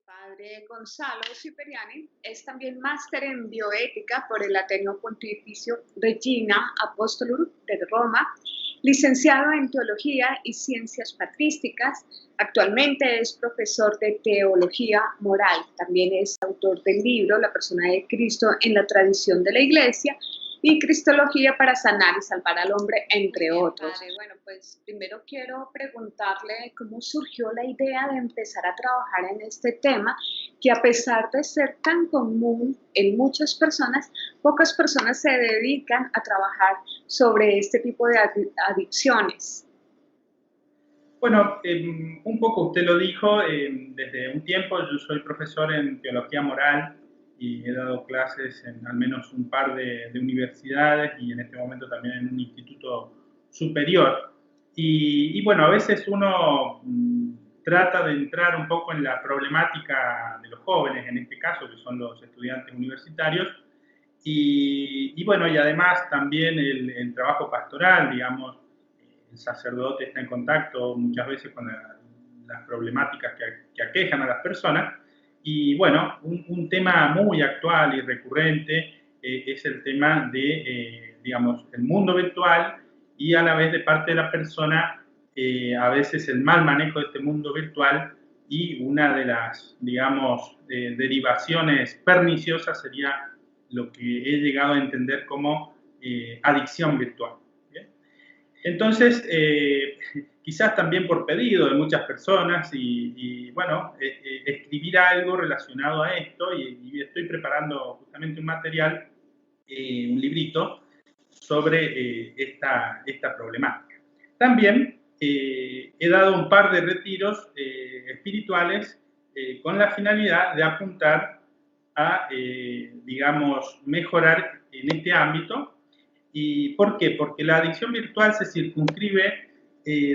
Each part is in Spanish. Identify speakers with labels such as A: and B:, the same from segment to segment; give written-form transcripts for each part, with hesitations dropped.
A: Padre Gonzalo Ciperiani es también máster en bioética por el Ateneo Pontificio Regina Apostolorum de Roma, licenciado en teología y ciencias patrísticas. Actualmente es profesor de teología moral. También es autor del libro La persona de Cristo en la tradición de la Iglesia y Cristología para sanar y salvar al hombre, entre otros. Padre, bueno, pues primero quiero preguntarle cómo surgió la idea de empezar a trabajar en este tema, que a pesar de ser tan común en muchas personas, pocas personas se dedican a trabajar sobre este tipo de adicciones.
B: Bueno, un poco usted lo dijo, desde un tiempo yo soy profesor en teología moral y he dado clases en al menos un par de universidades y en este momento también en un instituto superior. Y bueno, a veces uno trata de entrar un poco en la problemática de los jóvenes, en este caso, que son los estudiantes universitarios, y bueno, y además también el trabajo pastoral, digamos, el sacerdote está en contacto muchas veces con las problemáticas que aquejan a las personas. Y bueno, un tema muy actual y recurrente es el tema de, digamos, el mundo virtual y a la vez de parte de la persona, a veces el mal manejo de este mundo virtual y una de las, digamos, derivaciones perniciosas sería lo que he llegado a entender como adicción virtual. ¿Bien? Entonces, quizás también por pedido de muchas personas y bueno, escribir algo relacionado a esto y estoy preparando justamente un material, un librito sobre esta problemática. También he dado un par de retiros espirituales con la finalidad de apuntar a, digamos, mejorar en este ámbito. ¿Y por qué? Porque la adicción virtual se circunscribe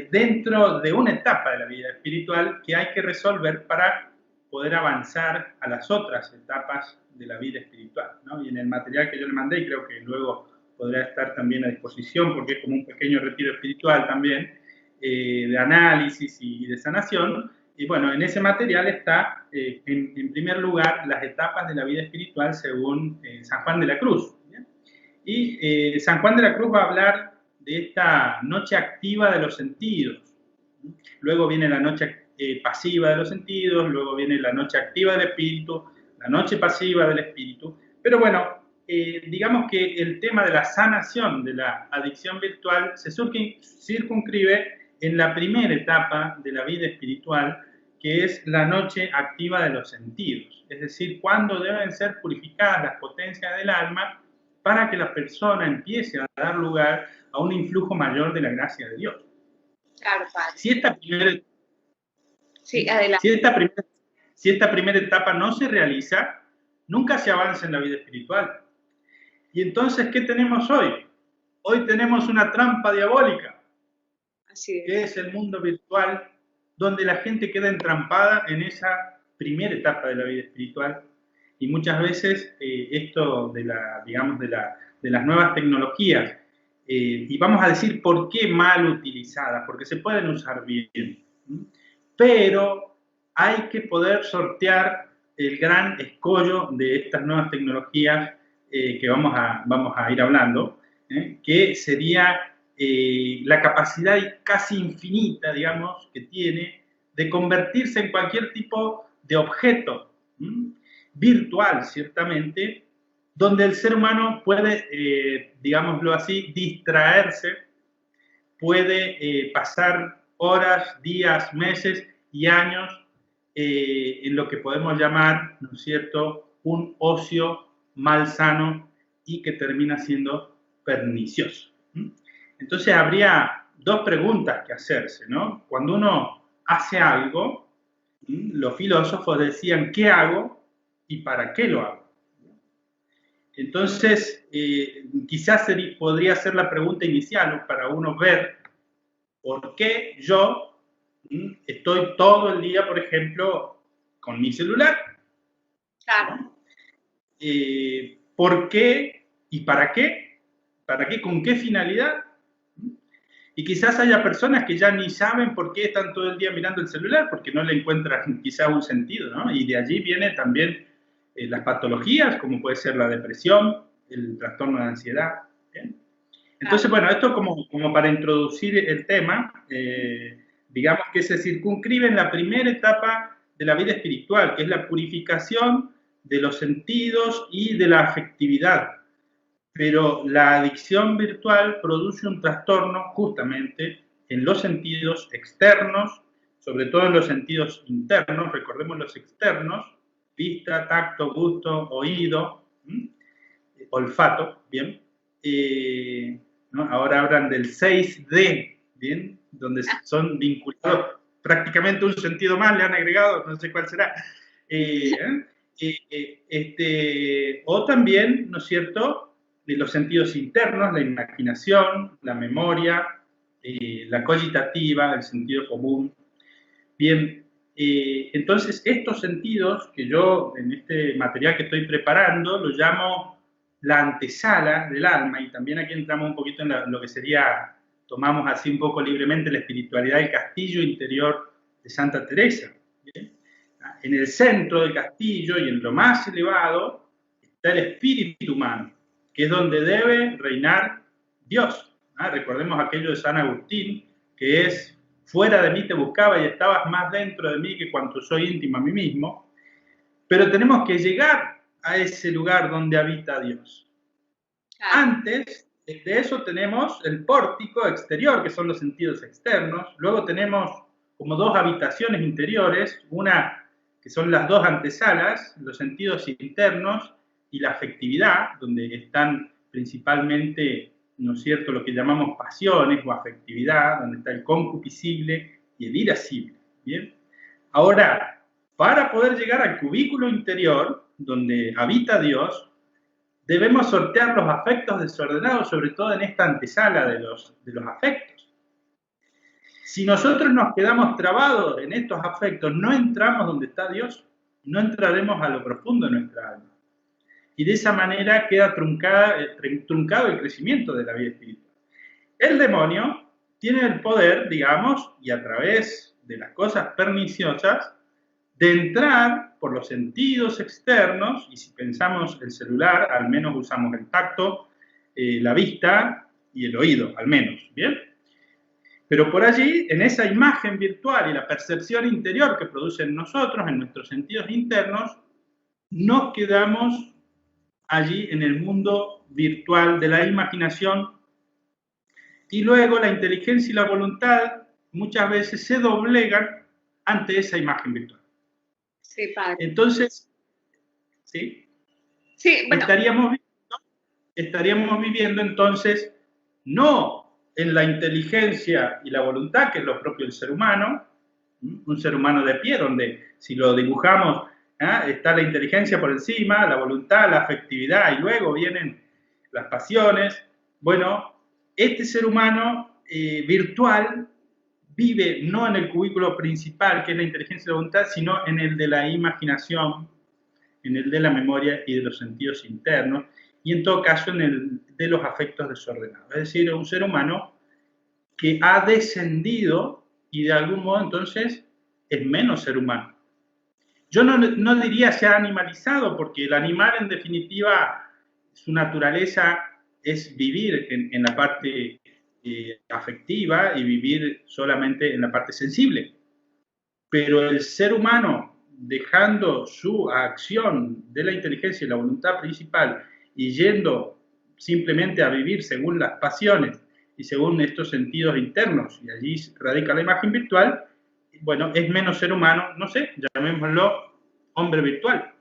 B: dentro de una etapa de la vida espiritual que hay que resolver para poder avanzar a las otras etapas de la vida espiritual, ¿no? Y en el material que yo le mandé, y creo que luego podrá estar también a disposición, porque es como un pequeño retiro espiritual también, de análisis y de sanación. Y bueno, en ese material está, en primer lugar, las etapas de la vida espiritual según San Juan de la Cruz. ¿Bien? Y San Juan de la Cruz va a hablar de esta noche activa de los sentidos. Luego viene la noche pasiva de los sentidos, luego viene la noche activa del espíritu, la noche pasiva del espíritu. Pero bueno, digamos que el tema de la sanación de la adicción virtual se circunscribe en la primera etapa de la vida espiritual, que es la noche activa de los sentidos. Es decir, cuando deben ser purificadas las potencias del alma para que la persona empiece a dar lugar a un influjo mayor de la gracia de Dios.
A: Claro, padre.
B: Si esta primera,
A: Sí, adelante.
B: si esta primera etapa no se realiza, nunca se avanza en la vida espiritual. Y entonces, ¿qué tenemos hoy? Hoy tenemos una trampa diabólica,
A: Así
B: que es el mundo virtual, donde la gente queda entrampada en esa primera etapa de la vida espiritual. Y muchas veces esto de la, digamos, de las nuevas tecnologías, y vamos a decir por qué mal utilizadas, porque se pueden usar bien, pero hay que poder sortear el gran escollo de estas nuevas tecnologías que vamos a ir hablando, que sería la capacidad casi infinita, digamos, que tiene de convertirse en cualquier tipo de objeto virtual, ciertamente, donde el ser humano puede, digámoslo así, distraerse, puede pasar horas, días, meses y años en lo que podemos llamar, ¿no es cierto?, un ocio malsano y que termina siendo pernicioso. Entonces habría dos preguntas que hacerse, ¿no? Cuando uno hace algo, los filósofos decían, ¿qué hago y para qué lo hago? Entonces, quizás podría ser la pregunta inicial para uno ver por qué yo estoy todo el día, por ejemplo, con mi celular.
A: Claro.
B: ¿Por qué y para qué? ¿Para qué? ¿Con qué finalidad? Y quizás haya personas que ya ni saben por qué están todo el día mirando el celular, porque no le encuentran quizás un sentido, ¿no? Y de allí vienen también las patologías, como puede ser la depresión, el trastorno de ansiedad. ¿Bien? Entonces, bueno, esto como para introducir el tema, digamos que se circunscribe en la primera etapa de la vida espiritual, que es la purificación de los sentidos y de la afectividad. Pero la adicción virtual produce un trastorno justamente en los sentidos externos, sobre todo en los sentidos internos, recordemos los externos, vista, tacto, gusto, oído, olfato, ¿bien? ¿No? Ahora hablan del 6D, ¿bien? Donde son vinculados prácticamente un sentido más, le han agregado, no sé cuál será. O también, ¿no es cierto?, de los sentidos internos, la imaginación, la memoria, la cogitativa, el sentido común. Bien, entonces estos sentidos que yo en este material que estoy preparando lo llamo la antesala del alma, y también aquí entramos un poquito en lo que sería, tomamos así un poco libremente la espiritualidad del castillo interior de Santa Teresa. ¿Bien? En el centro del castillo y en lo más elevado está el espíritu humano, que es donde debe reinar Dios. Recordemos aquello de San Agustín, que es: fuera de mí te buscaba y estabas más dentro de mí que cuanto soy íntimo a mí mismo. Pero tenemos que llegar a ese lugar donde habita Dios. Antes de eso tenemos el pórtico exterior, que son los sentidos externos. Luego tenemos como dos habitaciones interiores, una que son las dos antesalas, los sentidos internos y la afectividad, donde están principalmente, ¿no es cierto?, lo que llamamos pasiones o afectividad, donde está el concupiscible y el irascible. ¿Bien? Ahora, para poder llegar al cubículo interior, donde habita Dios, debemos sortear los afectos desordenados, sobre todo en esta antesala de los afectos. Si nosotros nos quedamos trabados en estos afectos, no entramos donde está Dios, no entraremos a lo profundo de nuestra alma. Y de esa manera queda truncado el crecimiento de la vida espiritual. El demonio tiene el poder, digamos, y a través de las cosas perniciosas, de entrar por los sentidos externos, y si pensamos el celular, al menos usamos el tacto, la vista y el oído, al menos, ¿bien? Pero por allí, en esa imagen virtual y la percepción interior que produce en nosotros, en nuestros sentidos internos, nos quedamos allí en el mundo virtual de la imaginación, y luego la inteligencia y la voluntad muchas veces se doblegan ante esa imagen virtual.
A: Sí, padre.
B: Entonces, ¿sí?
A: Sí, bueno.
B: Estaríamos viviendo entonces no en la inteligencia y la voluntad, que es lo propio del ser humano, un ser humano de pie, donde si lo dibujamos, está la inteligencia por encima, la voluntad, la afectividad, y luego vienen las pasiones. Bueno, este ser humano virtual vive no en el cubículo principal, que es la inteligencia y la voluntad, sino en el de la imaginación, en el de la memoria y de los sentidos internos, y en todo caso en el de los afectos desordenados. Es decir, un ser humano que ha descendido y de algún modo entonces es menos ser humano. Yo no diría se ha animalizado, porque el animal en definitiva, su naturaleza es vivir en la parte afectiva y vivir solamente en la parte sensible. Pero el ser humano, dejando su acción de la inteligencia y la voluntad principal y yendo simplemente a vivir según las pasiones y según estos sentidos internos, y allí radica la imagen virtual, bueno, es menos ser humano, no sé, llamémoslo hombre virtual.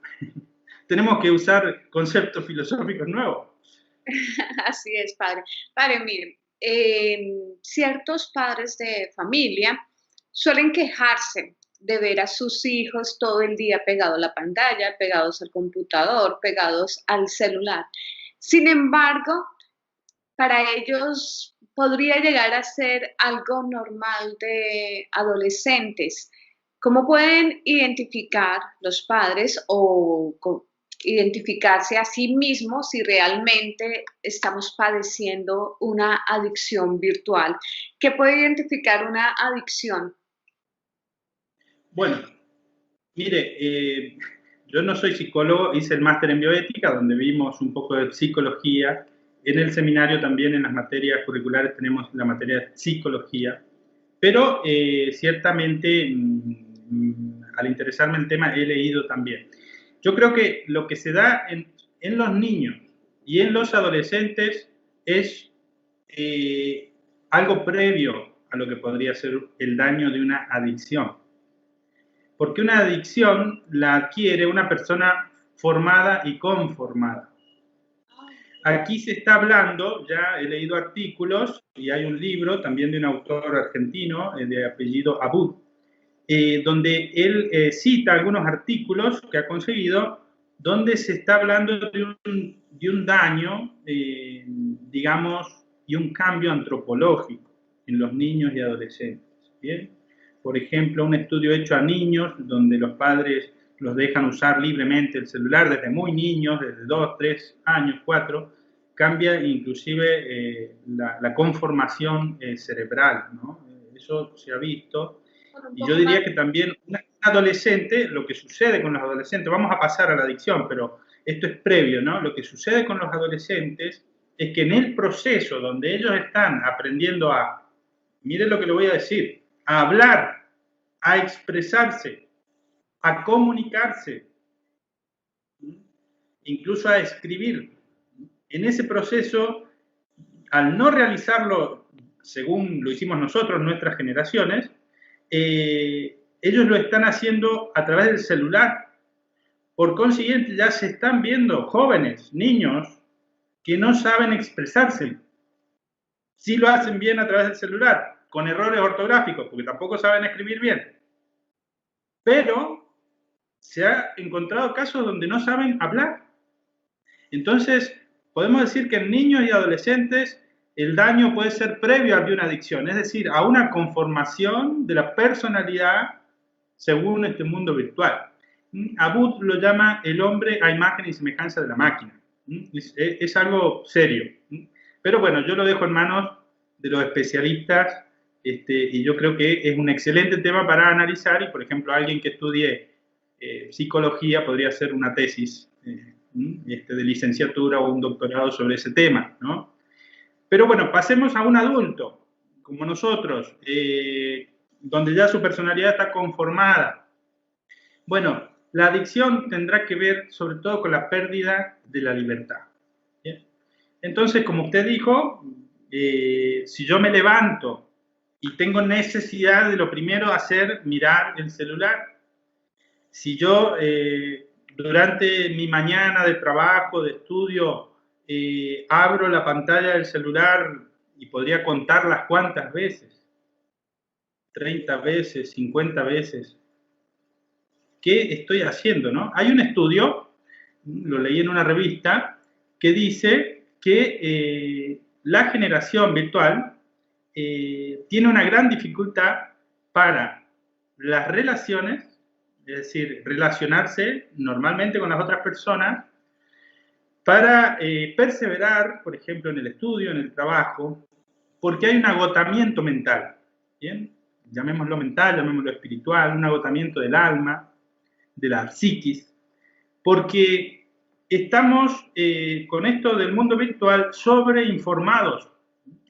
B: Tenemos que usar conceptos filosóficos nuevos.
A: Así es, padre. Padre, miren, ciertos padres de familia suelen quejarse de ver a sus hijos todo el día pegados a la pantalla, pegados al computador, pegados al celular. Sin embargo, para ellos podría llegar a ser algo normal de adolescentes. ¿Cómo pueden identificar los padres o identificarse a sí mismo si realmente estamos padeciendo una adicción virtual. ¿Qué puede identificar una adicción?
B: Bueno, mire, yo no soy psicólogo, hice el máster en bioética, donde vimos un poco de psicología. En el seminario también, en las materias curriculares, tenemos la materia de psicología. Pero ciertamente, al interesarme el tema, he leído también. Yo creo que lo que se da en los niños y en los adolescentes es algo previo a lo que podría ser el daño de una adicción. Porque una adicción la adquiere una persona formada y conformada. Aquí se está hablando, ya he leído artículos, y hay un libro también de un autor argentino de apellido Abud, donde él cita algunos artículos que ha conseguido, donde se está hablando de un daño, digamos, y un cambio antropológico en los niños y adolescentes. ¿Bien? Por ejemplo, un estudio hecho a niños, donde los padres los dejan usar libremente el celular desde muy niños, desde 2, 3 años, 4, cambia inclusive la conformación cerebral, ¿no? Eso se ha visto. Y yo diría que también un adolescente, lo que sucede con los adolescentes, vamos a pasar a la adicción, pero esto es previo, ¿no? Lo que sucede con los adolescentes es que en el proceso donde ellos están aprendiendo a, miren lo que le voy a decir, a hablar, a expresarse, a comunicarse, incluso a escribir. En ese proceso, al no realizarlo según lo hicimos nosotros, nuestras generaciones, ellos lo están haciendo a través del celular. Por consiguiente, ya se están viendo jóvenes, niños, que no saben expresarse. Sí lo hacen bien a través del celular, con errores ortográficos, porque tampoco saben escribir bien. Pero se ha encontrado casos donde no saben hablar. Entonces, podemos decir que en niños y adolescentes el daño puede ser previo a una adicción, es decir, a una conformación de la personalidad según este mundo virtual. Abud lo llama el hombre a imagen y semejanza de la máquina. Es algo serio. Pero bueno, yo lo dejo en manos de los especialistas y yo creo que es un excelente tema para analizar y, por ejemplo, alguien que estudie psicología podría hacer una tesis de licenciatura o un doctorado sobre ese tema, ¿no? Pero bueno, pasemos a un adulto, como nosotros, donde ya su personalidad está conformada. Bueno, la adicción tendrá que ver sobre todo con la pérdida de la libertad. ¿Bien? Entonces, como usted dijo, si yo me levanto y tengo necesidad de lo primero hacer, mirar el celular, si yo durante mi mañana de trabajo, de estudio, abro la pantalla del celular y podría contarlas cuántas veces, 30 veces, 50 veces, ¿qué estoy haciendo, no? Hay un estudio, lo leí en una revista, que dice que la generación virtual tiene una gran dificultad para las relaciones, es decir, relacionarse normalmente con las otras personas, para perseverar, por ejemplo, en el estudio, en el trabajo, porque hay un agotamiento mental, ¿bien? Llamémoslo mental, llamémoslo espiritual, un agotamiento del alma, de la psiquis, porque estamos con esto del mundo virtual sobreinformados,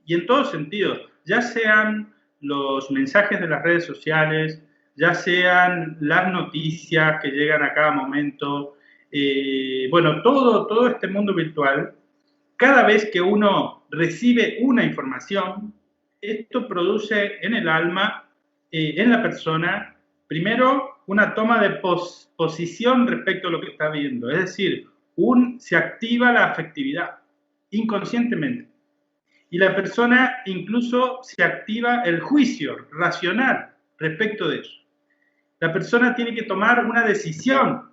B: y en todos sentidos, ya sean los mensajes de las redes sociales, ya sean las noticias que llegan a cada momento, bueno, todo este mundo virtual, cada vez que uno recibe una información, esto produce en el alma, en la persona, primero una toma de posición respecto a lo que está viendo, es decir, se activa la afectividad inconscientemente. Y la persona incluso se activa el juicio racional respecto de eso. La persona tiene que tomar una decisión,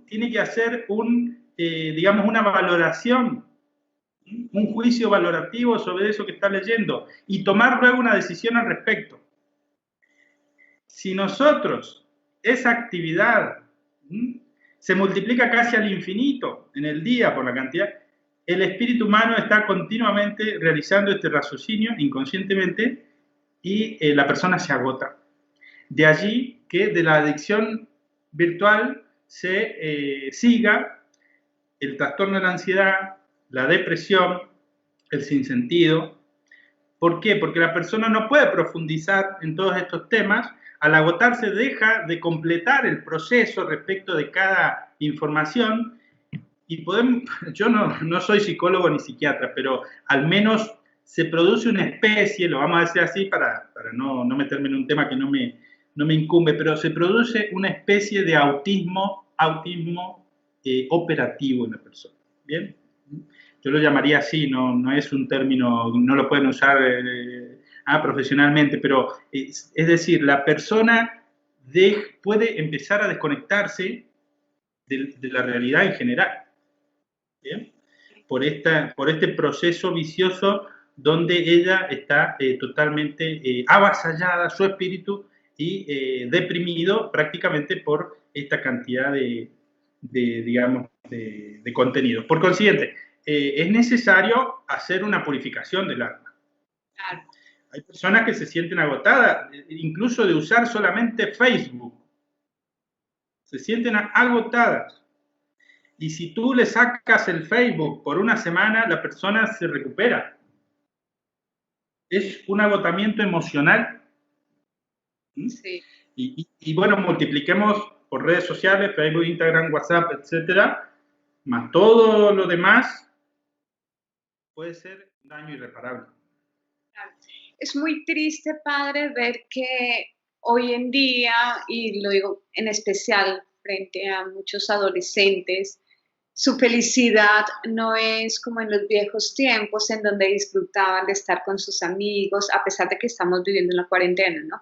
B: tiene que hacer digamos, una valoración, un juicio valorativo sobre eso que está leyendo y tomar luego una decisión al respecto. Si nosotros esa actividad se multiplica casi al infinito en el día por la cantidad. El espíritu humano está continuamente realizando este raciocinio inconscientemente y la persona se agota. De allí que de la adicción virtual se siga el trastorno de la ansiedad, la depresión, el sinsentido. ¿Por qué? Porque la persona no puede profundizar en todos estos temas. Al agotarse deja de completar el proceso respecto de cada información y podemos, yo no soy psicólogo ni psiquiatra, pero al menos se produce una especie, lo vamos a decir así para no meterme en un tema que no me incumbe, pero se produce una especie de autismo operativo en la persona. ¿Bien? Yo lo llamaría así, no es un término, no lo pueden usar profesionalmente, pero es decir, la persona puede empezar a desconectarse de la realidad en general. ¿Bien? Por este proceso vicioso donde ella está totalmente avasallada, su espíritu, y deprimido prácticamente por esta cantidad digamos, de contenidos. Por consiguiente, es necesario hacer una purificación del alma.
A: Claro.
B: Hay personas que se sienten agotadas, incluso de usar solamente Facebook. Se sienten agotadas. Y si tú le sacas el Facebook por una semana, la persona se recupera. Es un agotamiento emocional.
A: Sí.
B: Y bueno, multipliquemos por redes sociales, Facebook, Instagram, WhatsApp, etcétera, más todo lo demás, puede ser daño irreparable.
A: Es muy triste, padre, ver que hoy en día, y lo digo en especial frente a muchos adolescentes, su felicidad no es como en los viejos tiempos en donde disfrutaban de estar con sus amigos, a pesar de que estamos viviendo en la cuarentena, ¿no?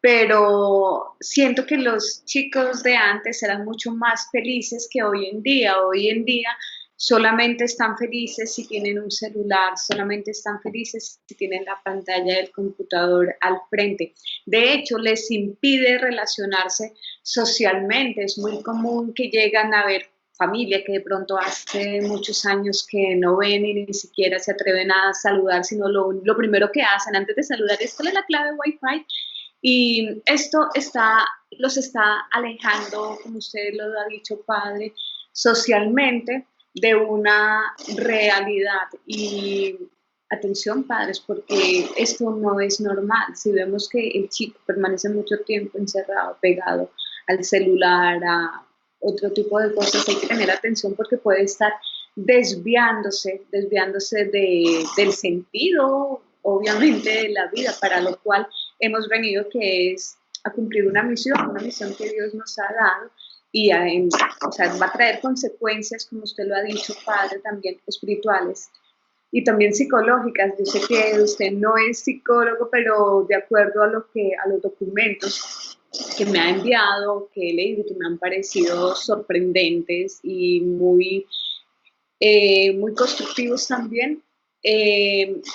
A: Pero siento que los chicos de antes eran mucho más felices que hoy en día. Hoy en día solamente están felices si tienen un celular, solamente están felices si tienen la pantalla del computador al frente. De hecho, les impide relacionarse socialmente. Es muy común que llegan a ver familia que de pronto hace muchos años que no ven y ni siquiera se atreven a saludar, sino lo primero que hacen antes de saludar es cuál es la clave Wi-Fi. Y esto los está alejando, como usted lo ha dicho, padre, socialmente de una realidad. Y atención, padres, porque esto no es normal. Si vemos que el chico permanece mucho tiempo encerrado, pegado al celular, a otro tipo de cosas, hay que tener atención porque puede estar desviándose del sentido, obviamente, de la vida, para lo cual hemos venido, que es a cumplir una misión que Dios nos ha dado y o sea, va a traer consecuencias, como usted lo ha dicho, padre, también espirituales y también psicológicas. Yo sé que usted no es psicólogo, pero de acuerdo a los documentos que me ha enviado, que he leído, que me han parecido sorprendentes y muy constructivos también,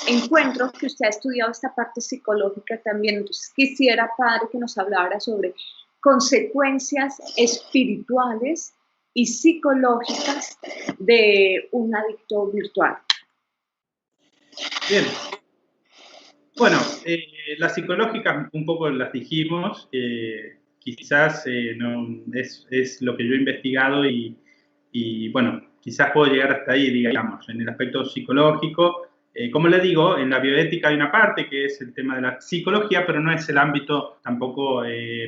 A: encuentro que usted ha estudiado esta parte psicológica también. Entonces quisiera, padre, que nos hablara sobre consecuencias espirituales y psicológicas de un adicto virtual.
B: Bien. Bueno, las psicológicas un poco las dijimos, quizás no, es lo que yo he investigado y bueno, quizás puedo llegar hasta ahí, digamos, en el aspecto psicológico. Como le digo, en la bioética hay una parte que es el tema de la psicología, pero no es el ámbito tampoco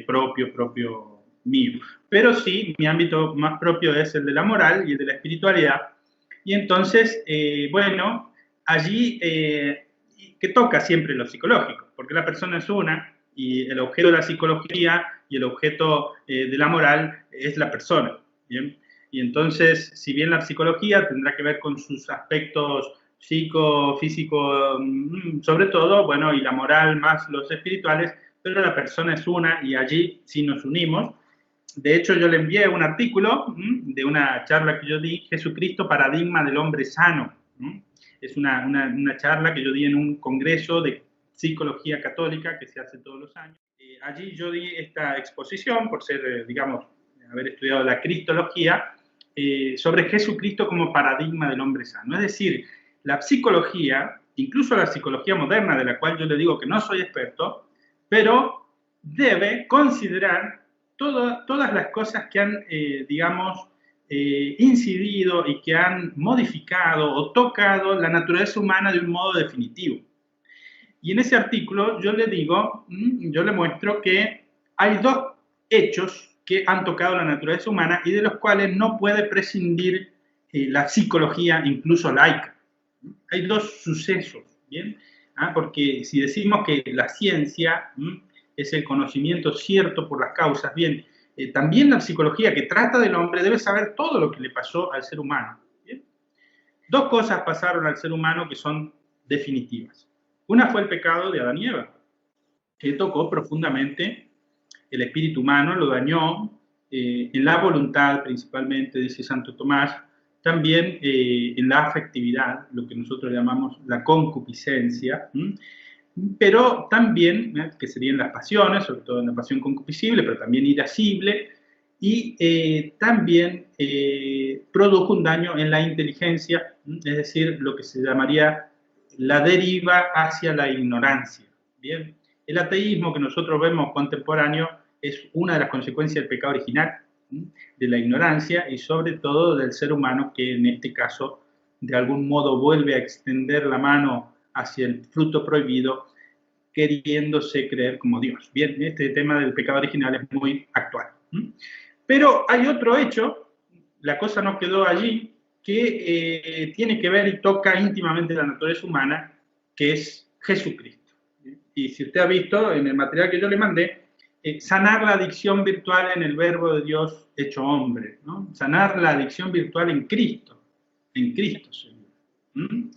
B: propio mío. Pero sí, mi ámbito más propio es el de la moral y el de la espiritualidad. Y entonces, bueno, allí que toca siempre lo psicológico, porque la persona es una y el objeto de la psicología y el objeto de la moral es la persona. ¿Bien? Y entonces, si bien la psicología tendrá que ver con sus aspectos psicofísicos, sobre todo, bueno, y la moral más los espirituales, pero la persona es una y allí sí nos unimos. De hecho, yo le envié un artículo de una charla que yo di, Jesucristo, paradigma del hombre sano. Es una charla que yo di en un congreso de psicología católica que se hace todos los años. Allí yo di esta exposición por ser, digamos, haber estudiado la cristología, sobre Jesucristo como paradigma del hombre sano. Es decir, la psicología, incluso la psicología moderna, de la cual yo le digo que no soy experto, pero debe considerar todas las cosas que han, digamos, incidido y que han modificado o tocado la naturaleza humana de un modo definitivo. Y en ese artículo yo le digo, yo le muestro que hay dos hechos que han tocado la naturaleza humana y de los cuales no puede prescindir la psicología, incluso laica. Hay dos sucesos, ¿bien? Porque si decimos que la ciencia es el conocimiento cierto por las causas, bien, también la psicología que trata del hombre debe saber todo lo que le pasó al ser humano, ¿bien? Dos cosas pasaron al ser humano que son definitivas. Una fue el pecado de Adán y Eva, que tocó profundamente el espíritu humano, lo dañó en la voluntad principalmente, dice Santo Tomás, también en la afectividad, lo que nosotros llamamos la concupiscencia, pero también, que serían las pasiones, sobre todo en la pasión concupiscible, pero también irascible, y también produjo un daño en la inteligencia, es decir, lo que se llamaría la deriva hacia la ignorancia. Bien, el ateísmo que nosotros vemos contemporáneo es una de las consecuencias del pecado original, de la ignorancia y sobre todo del ser humano que en este caso de algún modo vuelve a extender la mano hacia el fruto prohibido queriéndose creer como Dios. Bien, este tema del pecado original es muy actual. Pero hay otro hecho, la cosa no quedó allí, que tiene que ver y toca íntimamente la naturaleza humana, que es Jesucristo. Y si usted ha visto en el material que yo le mandé, sanar la adicción virtual en el Verbo de Dios hecho hombre, ¿no? Sanar la adicción virtual en Cristo, Señor.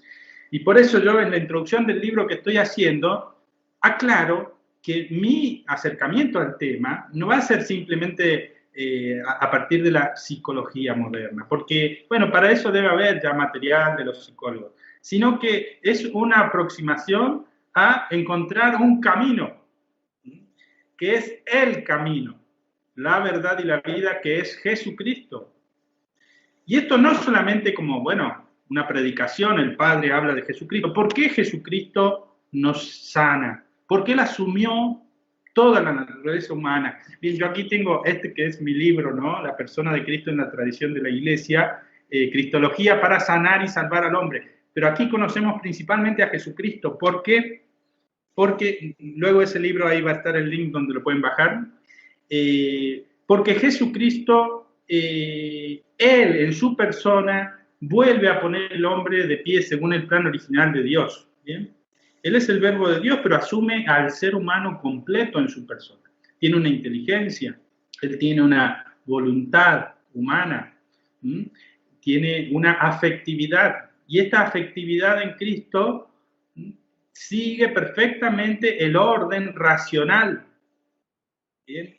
B: Y por eso yo en la introducción del libro que estoy haciendo, aclaro que mi acercamiento al tema no va a ser simplemente a partir de la psicología moderna, porque, bueno, para eso debe haber ya material de los psicólogos, sino que es una aproximación a encontrar un camino, que es el camino, la verdad y la vida, que es Jesucristo. Y esto no solamente como, bueno, una predicación, el Padre habla de Jesucristo. ¿Por qué Jesucristo nos sana? Porque Él asumió toda la naturaleza humana. Bien, yo aquí tengo este que es mi libro, ¿no? La persona de Cristo en la tradición de la Iglesia, Cristología para sanar y salvar al hombre. Pero aquí conocemos principalmente a Jesucristo. ¿Por qué? Porque luego ese libro, ahí va a estar el link donde lo pueden bajar, porque Jesucristo, Él en su persona, vuelve a poner el hombre de pie según el plan original de Dios, ¿bien? Él es el Verbo de Dios, pero asume al ser humano completo en su persona. Tiene una inteligencia, Él tiene una voluntad humana, tiene una afectividad, y esta afectividad en Cristo sigue perfectamente el orden racional. ¿Bien?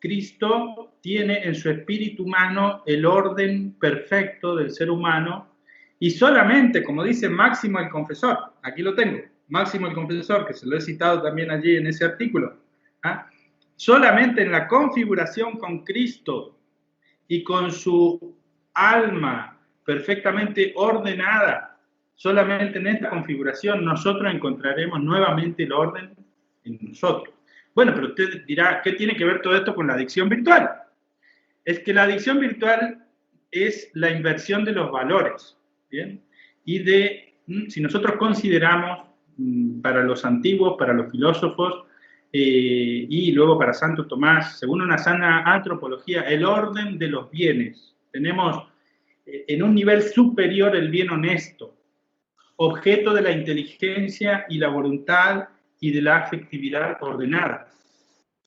B: Cristo tiene en su espíritu humano el orden perfecto del ser humano y solamente, como dice Máximo el Confesor, aquí lo tengo, Máximo el Confesor, que se lo he citado también allí en ese artículo, solamente en la configuración con Cristo y con su alma perfectamente ordenada, solamente en esta configuración nosotros encontraremos nuevamente el orden en nosotros. Bueno, pero usted dirá, ¿qué tiene que ver todo esto con la adicción virtual? Es que la adicción virtual es la inversión de los valores, ¿bien? Y si nosotros consideramos para los antiguos, para los filósofos, y luego para Santo Tomás, según una sana antropología, el orden de los bienes. Tenemos en un nivel superior el bien honesto, objeto de la inteligencia y la voluntad y de la afectividad ordenada.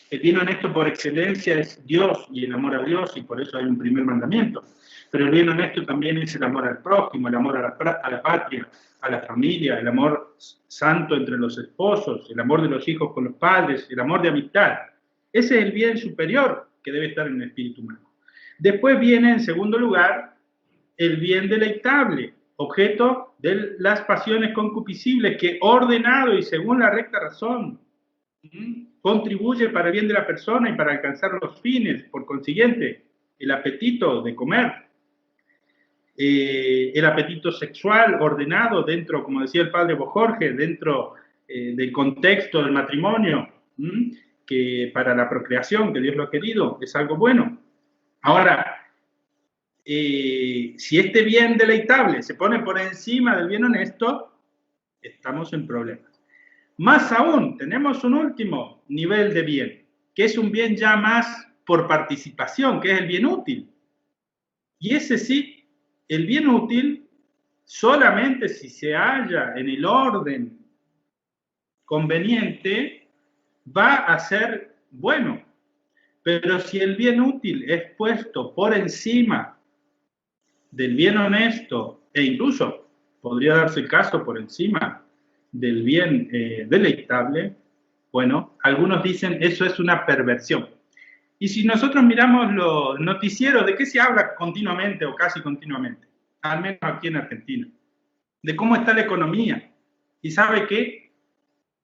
B: El bien honesto por excelencia es Dios y el amor a Dios, y por eso hay un primer mandamiento. Pero el bien honesto también es el amor al prójimo, el amor a la patria, a la familia, el amor santo entre los esposos, el amor de los hijos con los padres, el amor de amistad. Ese es el bien superior que debe estar en el espíritu humano. Después viene, en segundo lugar, el bien deleitable, objeto de las pasiones concupiscibles, que ordenado y según la recta razón contribuye para el bien de la persona y para alcanzar los fines, por consiguiente, el apetito de comer, el apetito sexual ordenado dentro, como decía el padre Bojorge, dentro del contexto del matrimonio, que para la procreación, que Dios lo ha querido, es algo bueno. Ahora, si este bien deleitable se pone por encima del bien honesto, estamos en problemas. Más aún, tenemos un último nivel de bien, que es un bien ya más por participación, que es el bien útil. Y ese sí, el bien útil, solamente si se halla en el orden conveniente, va a ser bueno. Pero si el bien útil es puesto por encima del bien honesto, e incluso podría darse el caso por encima del bien deleitable, bueno, algunos dicen eso es una perversión. Y si nosotros miramos los noticieros, ¿de qué se habla continuamente o casi continuamente? Al menos aquí en Argentina. De cómo está la economía. ¿Y sabe qué?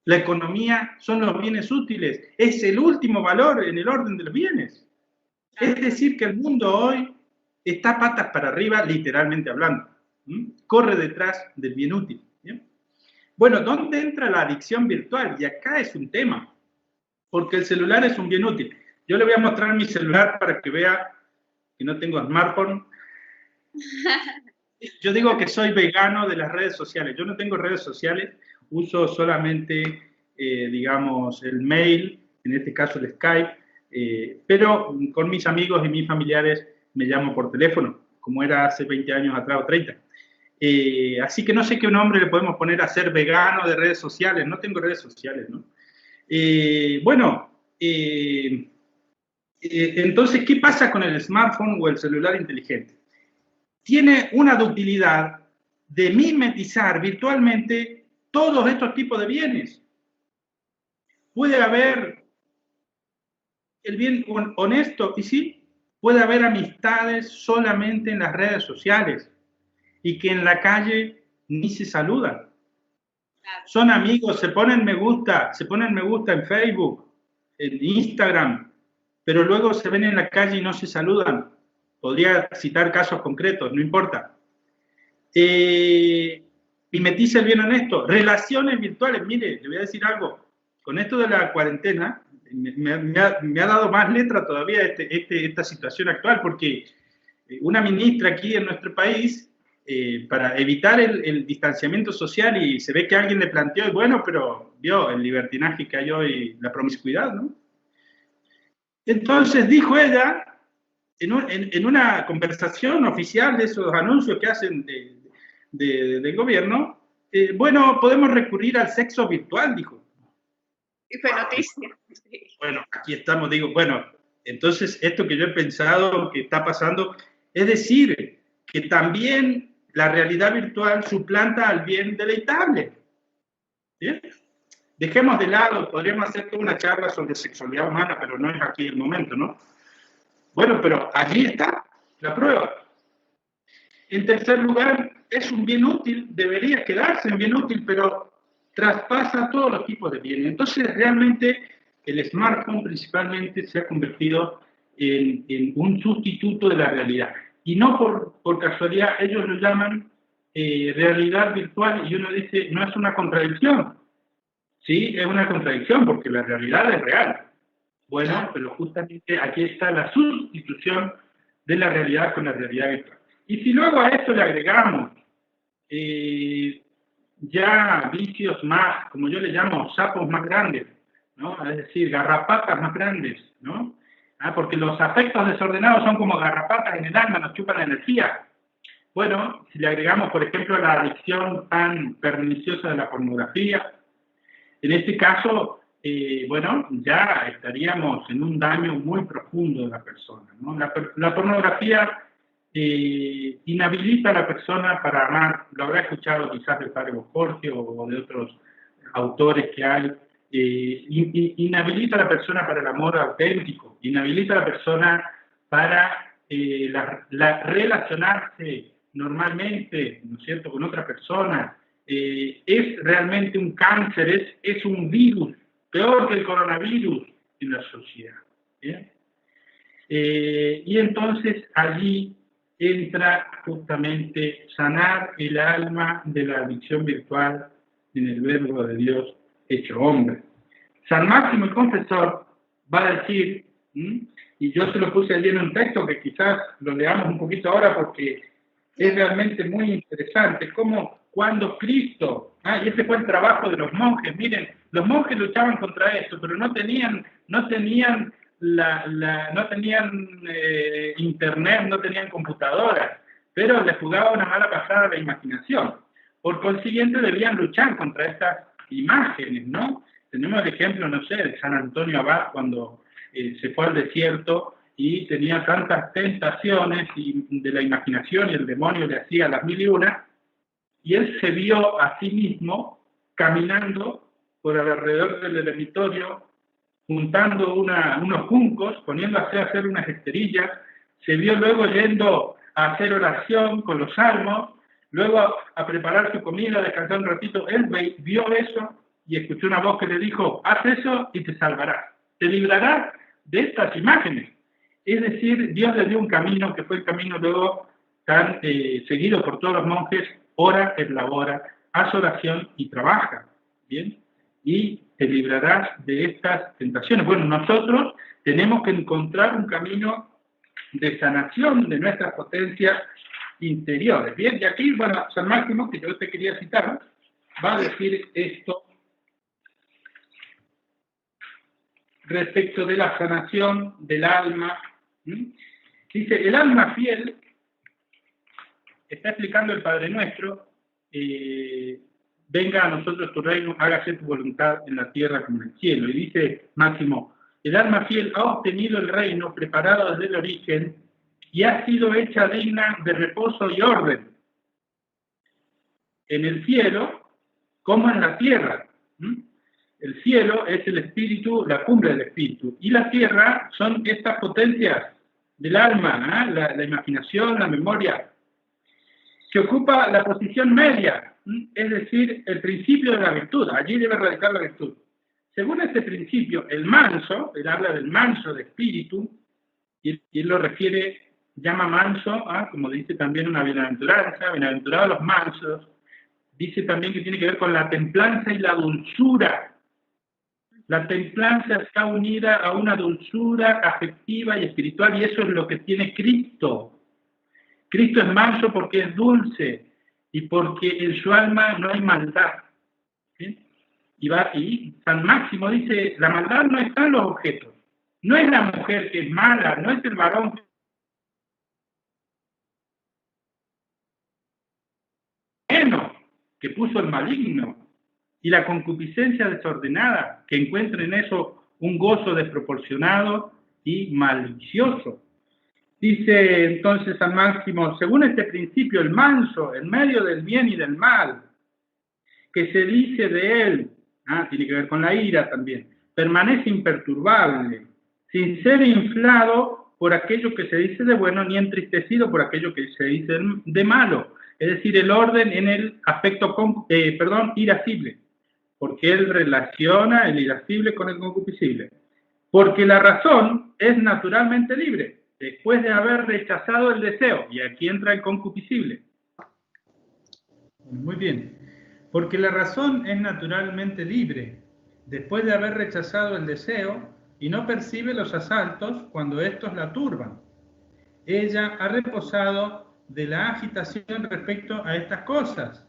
B: La economía son los bienes útiles. Es el último valor en el orden de los bienes. Es decir, que el mundo hoy está patas para arriba, literalmente hablando. Corre detrás del bien útil. ¿Bien? Bueno, ¿dónde entra la adicción virtual? Y acá es un tema. Porque el celular es un bien útil. Yo le voy a mostrar mi celular para que vea que no tengo smartphone. Yo digo que soy vegano de las redes sociales. Yo no tengo redes sociales, uso solamente, digamos, el mail, en este caso el Skype, pero con mis amigos y mis familiares me llamo por teléfono, como era hace 20 años atrás o 30. Así que no sé qué nombre le podemos poner a ser vegano de redes sociales. No tengo redes sociales, ¿no? Bueno, entonces, ¿qué pasa con el smartphone o el celular inteligente? Tiene una ductilidad de mimetizar virtualmente todos estos tipos de bienes. Puede haber el bien honesto, y sí, puede haber amistades solamente en las redes sociales y que en la calle ni se saludan. Son amigos, se ponen me gusta en Facebook, en Instagram, pero luego se ven en la calle y no se saludan. Podría citar casos concretos, no importa. Mimetiza el bien honesto. Relaciones virtuales. Mire, le voy a decir algo. Con esto de la cuarentena, me ha dado más letra todavía esta situación actual, porque una ministra aquí en nuestro país, para evitar el distanciamiento social, y se ve que alguien le planteó, bueno, pero vio el libertinaje que hay hoy, la promiscuidad, ¿no? Entonces dijo ella, en una conversación oficial de esos anuncios que hacen del gobierno, bueno, podemos recurrir al sexo virtual, dijo.
A: Y fue noticia.
B: Bueno, aquí estamos, digo, bueno, entonces esto que yo he pensado que está pasando, es decir, que también la realidad virtual suplanta al bien deleitable. ¿Bien? Dejemos de lado, podríamos hacer toda una charla sobre sexualidad humana, pero no es aquí el momento, ¿no? Bueno, pero allí está la prueba. En tercer lugar, es un bien útil, debería quedarse en bien útil, pero traspasa todos los tipos de bienes. Entonces, realmente, el smartphone principalmente se ha convertido en un sustituto de la realidad. Y no por casualidad, ellos lo llaman realidad virtual, y uno dice, no es una contradicción. Sí, es una contradicción, porque la realidad es real. Bueno, pero justamente aquí está la sustitución de la realidad con la realidad virtual. Y si luego a esto le agregamos ya vicios más, como yo le llamo, sapos más grandes, ¿no? Es decir, garrapatas más grandes, ¿no? Porque los afectos desordenados son como garrapatas en el alma, nos chupan la energía. Bueno, si le agregamos, por ejemplo, la adicción tan perniciosa de la pornografía, en este caso, bueno, ya estaríamos en un daño muy profundo de la persona, ¿no? La pornografía inhabilita a la persona para amar. Lo habrá escuchado quizás del padre Bojorge o de otros autores que hay. Inhabilita a la persona para el amor auténtico, inhabilita a la persona para relacionarse normalmente, ¿no es cierto?, con otra persona. Es realmente un cáncer, es un virus, peor que el coronavirus en la sociedad. ¿Bien? Y entonces allí entra justamente sanar el alma de la adicción virtual en el Verbo de Dios hecho hombre. San Máximo el Confesor va a decir, y yo se lo puse allí en un texto que quizás lo leamos un poquito ahora porque es realmente muy interesante, como cuando Cristo, y ese fue el trabajo de los monjes, miren, los monjes luchaban contra esto, pero no tenían internet, no tenían computadoras, pero les jugaba una mala pasada a la imaginación. Por consiguiente, debían luchar contra estas imágenes, ¿no? Tenemos el ejemplo, no sé, de San Antonio Abad cuando se fue al desierto y tenía tantas tentaciones y de la imaginación y el demonio le hacía las mil y una, y él se vio a sí mismo caminando por alrededor del eremitorio, juntando unos juncos, poniéndose a hacer unas esterillas, se vio luego yendo a hacer oración con los salmos, luego a preparar su comida, a descansar un ratito. Él vio eso y escuchó una voz que le dijo, haz eso y te salvarás, te librarás de estas imágenes. Es decir, Dios le dio un camino que fue el camino luego tan seguido por todos los monjes, ora et labora, haz oración y trabaja, ¿bien? Y te librarás de estas tentaciones. Bueno, nosotros tenemos que encontrar un camino de sanación de nuestras potencias interiores. Bien, y aquí, bueno, San Máximo, que yo te quería citar, va a decir esto respecto de la sanación del alma. Dice, el alma fiel, está explicando el Padre Nuestro, venga a nosotros tu reino, hágase tu voluntad en la tierra como en el cielo. Y dice Máximo, el alma fiel ha obtenido el reino preparado desde el origen y ha sido hecha digna de reposo y orden en el cielo como en la tierra. El cielo es el espíritu, la cumbre del espíritu, y la tierra son estas potencias del alma, la imaginación, la memoria, que ocupa la posición media, es decir, el principio de la virtud. Allí debe radicar la virtud. Según este principio, el manso, él habla del manso de espíritu, y él lo refiere, llama manso, como dice también una bienaventuranza, bienaventurados los mansos, dice también que tiene que ver con la templanza y la dulzura. La templanza está unida a una dulzura afectiva y espiritual, y eso es lo que tiene Cristo. Cristo es manso porque es dulce y porque en su alma no hay maldad. ¿Sí? Y San Máximo dice, la maldad no está en los objetos. No es la mujer que es mala, no es el varón que puso el maligno y la concupiscencia desordenada, que encuentra en eso un gozo desproporcionado y malicioso. Dice entonces San Máximo, según este principio, el manso, en medio del bien y del mal, que se dice de él, tiene que ver con la ira también, permanece imperturbable, sin ser inflado por aquello que se dice de bueno, ni entristecido por aquello que se dice de malo. Es decir, el orden en el aspecto, irascible, porque él relaciona el irascible con el concupiscible. Porque la razón es naturalmente libre, después de haber rechazado el deseo, y aquí entra el concupiscible. Muy bien. Porque la razón es naturalmente libre, después de haber rechazado el deseo, y no percibe los asaltos cuando éstos la turban. Ella ha reposado de la agitación respecto a estas cosas,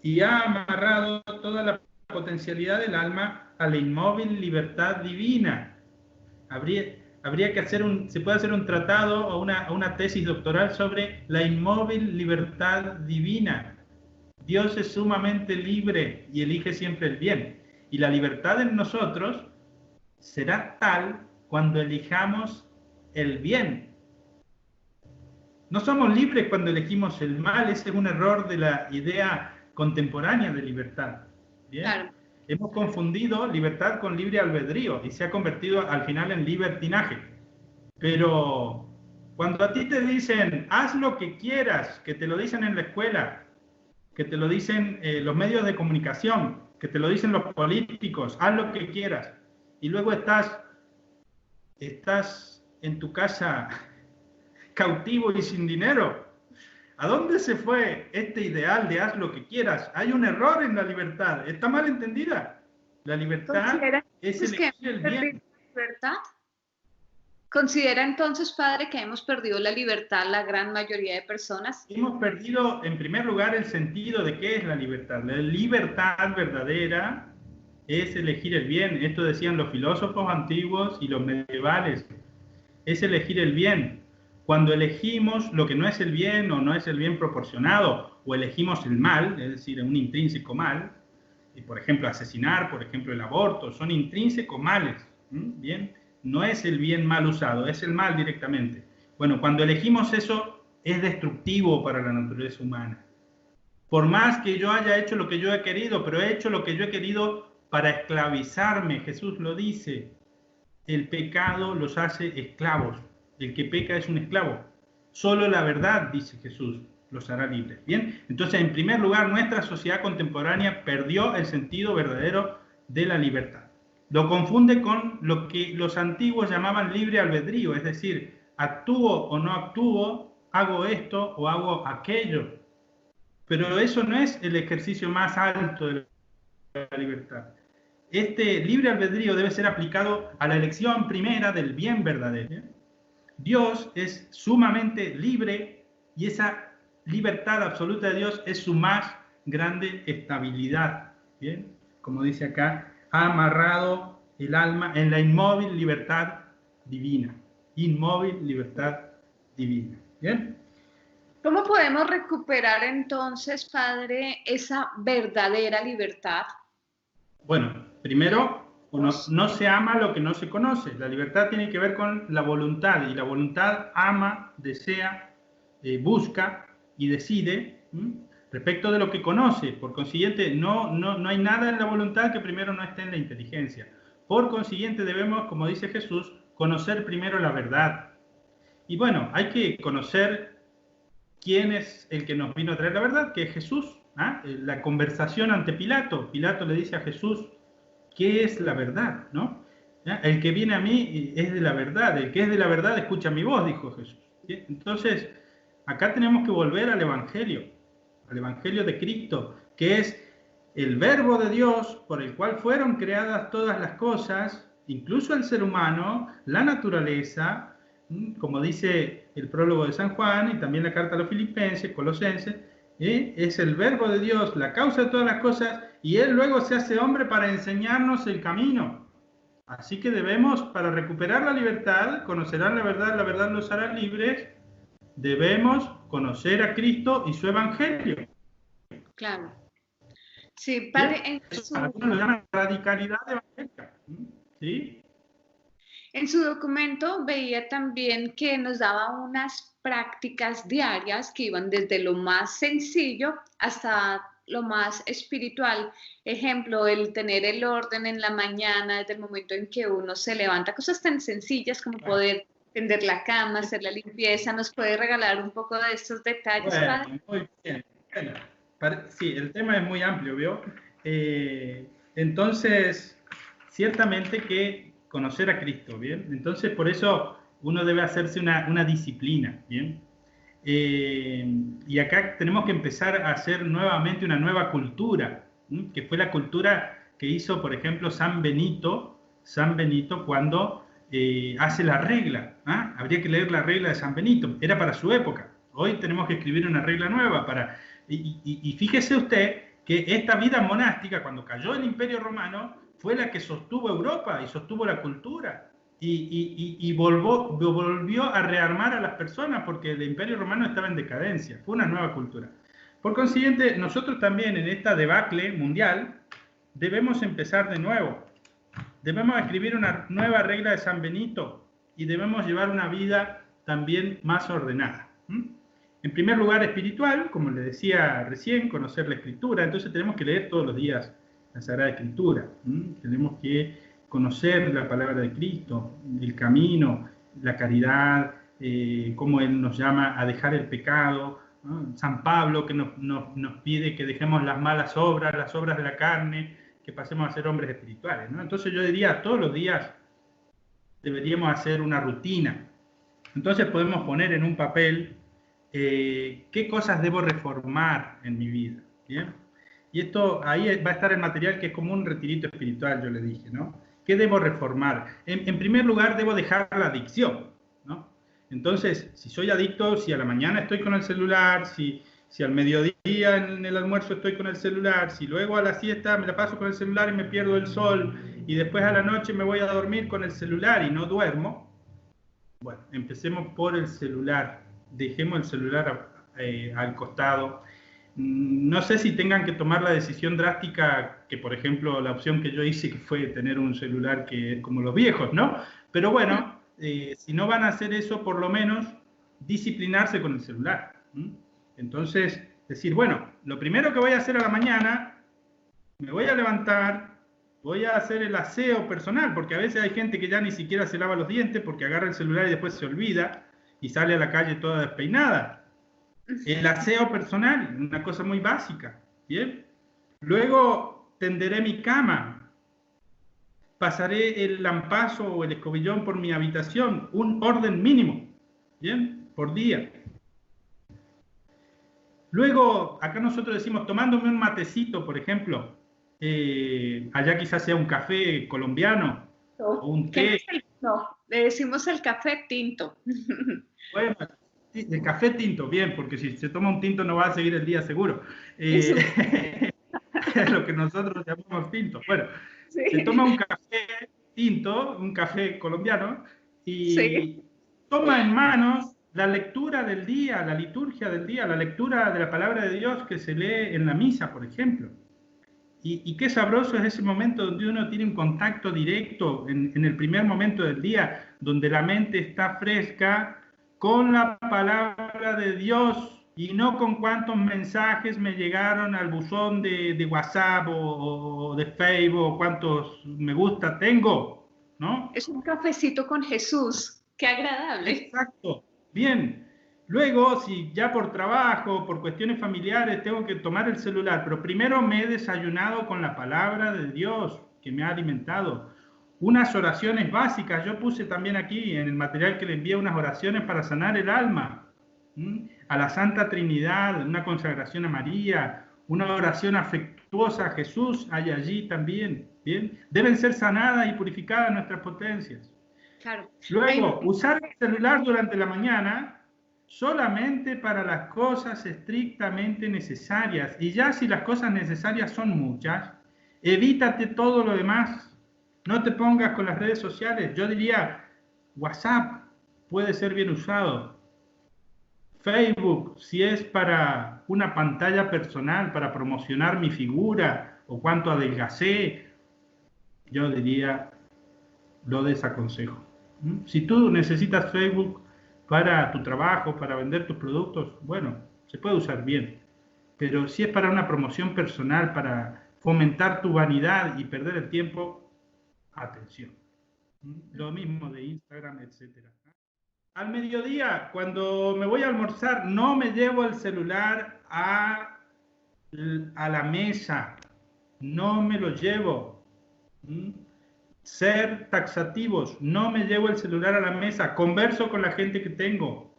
B: y ha amarrado toda la potencialidad del alma a la inmóvil libertad divina. Habría que se puede hacer un tratado o una tesis doctoral sobre la inmóvil libertad divina. Dios es sumamente libre y elige siempre el bien. Y la libertad en nosotros será tal cuando elijamos el bien. No somos libres cuando elegimos el mal. Ese es un error de la idea contemporánea de libertad. ¿Bien? Claro. Hemos confundido libertad con libre albedrío y se ha convertido al final en libertinaje. Pero cuando a ti te dicen, haz lo que quieras, que te lo dicen en la escuela, que te lo dicen los medios de comunicación, que te lo dicen los políticos, haz lo que quieras, y luego estás en tu casa cautivo y sin dinero? ¿A dónde se fue este ideal de haz lo que quieras? Hay un error en la libertad, está mal entendida. La libertad
A: ¿Considera
B: es
A: entonces que
B: elegir el
A: hemos perdido
B: bien.
A: la libertad? ¿Considera entonces, padre, que hemos perdido la libertad la gran mayoría de personas?
B: Hemos perdido, en primer lugar, el sentido de qué es la libertad. La libertad verdadera es elegir el bien. Esto decían los filósofos antiguos y los medievales. Es elegir el bien. Cuando elegimos lo que no es el bien o no es el bien proporcionado, o elegimos el mal, es decir, un intrínseco mal, y por ejemplo asesinar, por ejemplo el aborto, son intrínsecos males, ¿bien? No es el bien mal usado, es el mal directamente. Bueno, cuando elegimos eso, es destructivo para la naturaleza humana. Por más que yo haya hecho lo que yo he querido, pero he hecho lo que yo he querido para esclavizarme, Jesús lo dice, el pecado los hace esclavos. El que peca es un esclavo. Solo la verdad, dice Jesús, los hará libres. Bien, entonces, en primer lugar, nuestra sociedad contemporánea perdió el sentido verdadero de la libertad. Lo confunde con lo que los antiguos llamaban libre albedrío, es decir, actúo o no actúo, hago esto o hago aquello. Pero eso no es el ejercicio más alto de la libertad. Este libre albedrío debe ser aplicado a la elección primera del bien verdadero. Dios es sumamente libre y esa libertad absoluta de Dios es su más grande estabilidad. ¿Bien? Como dice acá, ha amarrado el alma en la inmóvil libertad divina. Inmóvil libertad divina. ¿Bien?
A: ¿Cómo podemos recuperar entonces, padre, esa verdadera libertad?
B: Bueno, primero, no se ama lo que no se conoce. La libertad tiene que ver con la voluntad, y la voluntad ama, desea, busca y decide respecto de lo que conoce. Por consiguiente, no hay nada en la voluntad que primero no esté en la inteligencia. Por consiguiente, debemos, como dice Jesús, conocer primero la verdad. Y bueno, hay que conocer quién es el que nos vino a traer la verdad, que es Jesús. ¿Ah? La conversación ante Pilato. Pilato le dice a Jesús, ¿qué es la verdad? ¿No? ¿Ya? El que viene a mí es de la verdad, el que es de la verdad escucha mi voz, dijo Jesús. ¿Sí? Entonces, acá tenemos que volver al Evangelio de Cristo, que es el verbo de Dios por el cual fueron creadas todas las cosas, incluso el ser humano, la naturaleza, como dice el prólogo de San Juan y también la carta a los Filipenses, Colosenses, es el verbo de Dios, la causa de todas las cosas, y Él luego se hace hombre para enseñarnos el camino. Así que debemos, para recuperar la libertad, conocerán la verdad los hará libres, debemos conocer a Cristo y su Evangelio.
A: Claro. Sí, padre,
B: ¿Bien? Algunos lo llaman radicalidad evangélica. ¿Sí?
A: En su documento veía también que nos daba unas prácticas diarias que iban desde lo más sencillo hasta lo más espiritual. Ejemplo, el tener el orden en la mañana, desde el momento en que uno se levanta, cosas tan sencillas como poder tender la cama, hacer la limpieza. ¿Nos puede regalar un poco de estos detalles, padre?
B: Bueno, muy bien. Bueno, sí, el tema es muy amplio, ¿vio? Entonces, ciertamente que conocer a Cristo, ¿bien? Entonces, por eso uno debe hacerse una disciplina, ¿bien? Y acá tenemos que empezar a hacer nuevamente una nueva cultura, que fue la cultura que hizo, por ejemplo, San Benito cuando hace la regla. ¿Ah? Habría que leer la regla de San Benito, era para su época. Hoy tenemos que escribir una regla nueva para... Y fíjese usted que esta vida monástica, cuando cayó el Imperio Romano, fue la que sostuvo Europa y sostuvo la cultura. Y volvió a rearmar a las personas porque el Imperio Romano estaba en decadencia. Fue una nueva cultura. Por consiguiente, nosotros también en esta debacle mundial debemos empezar de nuevo. Debemos escribir una nueva regla de San Benito y debemos llevar una vida también más ordenada. En primer lugar, espiritual, como le decía recién, conocer la Escritura. Entonces tenemos que leer todos los días la Sagrada Escritura. Tenemos que conocer la palabra de Cristo, el camino, la caridad, cómo Él nos llama a dejar el pecado. San Pablo que nos pide que dejemos las malas obras, las obras de la carne, que pasemos a ser hombres espirituales. Entonces yo diría todos los días deberíamos hacer una rutina. Entonces podemos poner en un papel qué cosas debo reformar en mi vida, ¿bien? Y esto, ahí va a estar el material que es como un retirito espiritual, yo le dije, ¿no? ¿Qué debo reformar? En primer lugar, debo dejar la adicción, ¿no? Entonces, si soy adicto, si a la mañana estoy con el celular, si al mediodía en el almuerzo estoy con el celular, si luego a la siesta me la paso con el celular y me pierdo el sol, y después a la noche me voy a dormir con el celular y no duermo, bueno, empecemos por el celular. Dejemos el celular al costado. No sé si tengan que tomar la decisión drástica, que por ejemplo la opción que yo hice, que fue tener un celular que es como los viejos, ¿no? Pero bueno, si no van a hacer eso, por lo menos disciplinarse con el celular. Entonces, decir, bueno, lo primero que voy a hacer a la mañana, me voy a levantar, voy a hacer el aseo personal, porque a veces hay gente que ya ni siquiera se lava los dientes porque agarra el celular y después se olvida y sale a la calle toda despeinada. El aseo personal, una cosa muy básica, ¿bien? Luego tenderé mi cama, pasaré el lampazo o el escobillón por mi habitación, un orden mínimo, ¿bien? Por día. Luego, acá nosotros decimos, tomándome un matecito, por ejemplo, allá quizás sea un café colombiano o un té.
A: No, le decimos el café tinto.
B: Bueno, el café tinto, bien, porque si se toma un tinto no va a seguir el día seguro. Es lo que nosotros llamamos tinto. Bueno, sí. Se toma un café tinto, un café colombiano, y sí, toma en manos la lectura del día, la liturgia del día, la lectura de la palabra de Dios que se lee en la misa, por ejemplo. Y qué sabroso es ese momento donde uno tiene un contacto directo en el primer momento del día, donde la mente está fresca con la palabra de Dios y no con cuántos mensajes me llegaron al buzón de WhatsApp o de Facebook o cuántos me gusta tengo, ¿no?
A: Es un cafecito con Jesús, qué agradable.
B: Exacto, bien. Luego, si ya por trabajo, por cuestiones familiares, tengo que tomar el celular, pero primero me he desayunado con la palabra de Dios que me ha alimentado. Unas oraciones básicas, yo puse también aquí en el material que le envié unas oraciones para sanar el alma, a la Santa Trinidad, una consagración a María, una oración afectuosa a Jesús, hay allí también, ¿bien? Deben ser sanadas y purificadas nuestras potencias.
A: Claro.
B: Luego, usar el celular durante la mañana solamente para las cosas estrictamente necesarias. Y ya si las cosas necesarias son muchas, evítate todo lo demás. No te pongas con las redes sociales. Yo diría, WhatsApp puede ser bien usado. Facebook, si es para una pantalla personal, para promocionar mi figura o cuánto adelgacé, yo diría, lo desaconsejo. Si tú necesitas Facebook para tu trabajo, para vender tus productos, bueno, se puede usar bien. Pero si es para una promoción personal, para fomentar tu vanidad y perder el tiempo, atención. Lo mismo de Instagram, etc. Al mediodía, cuando me voy a almorzar, no me llevo el celular a la mesa. No me lo llevo. Ser taxativos, no me llevo el celular a la mesa, converso con la gente que tengo,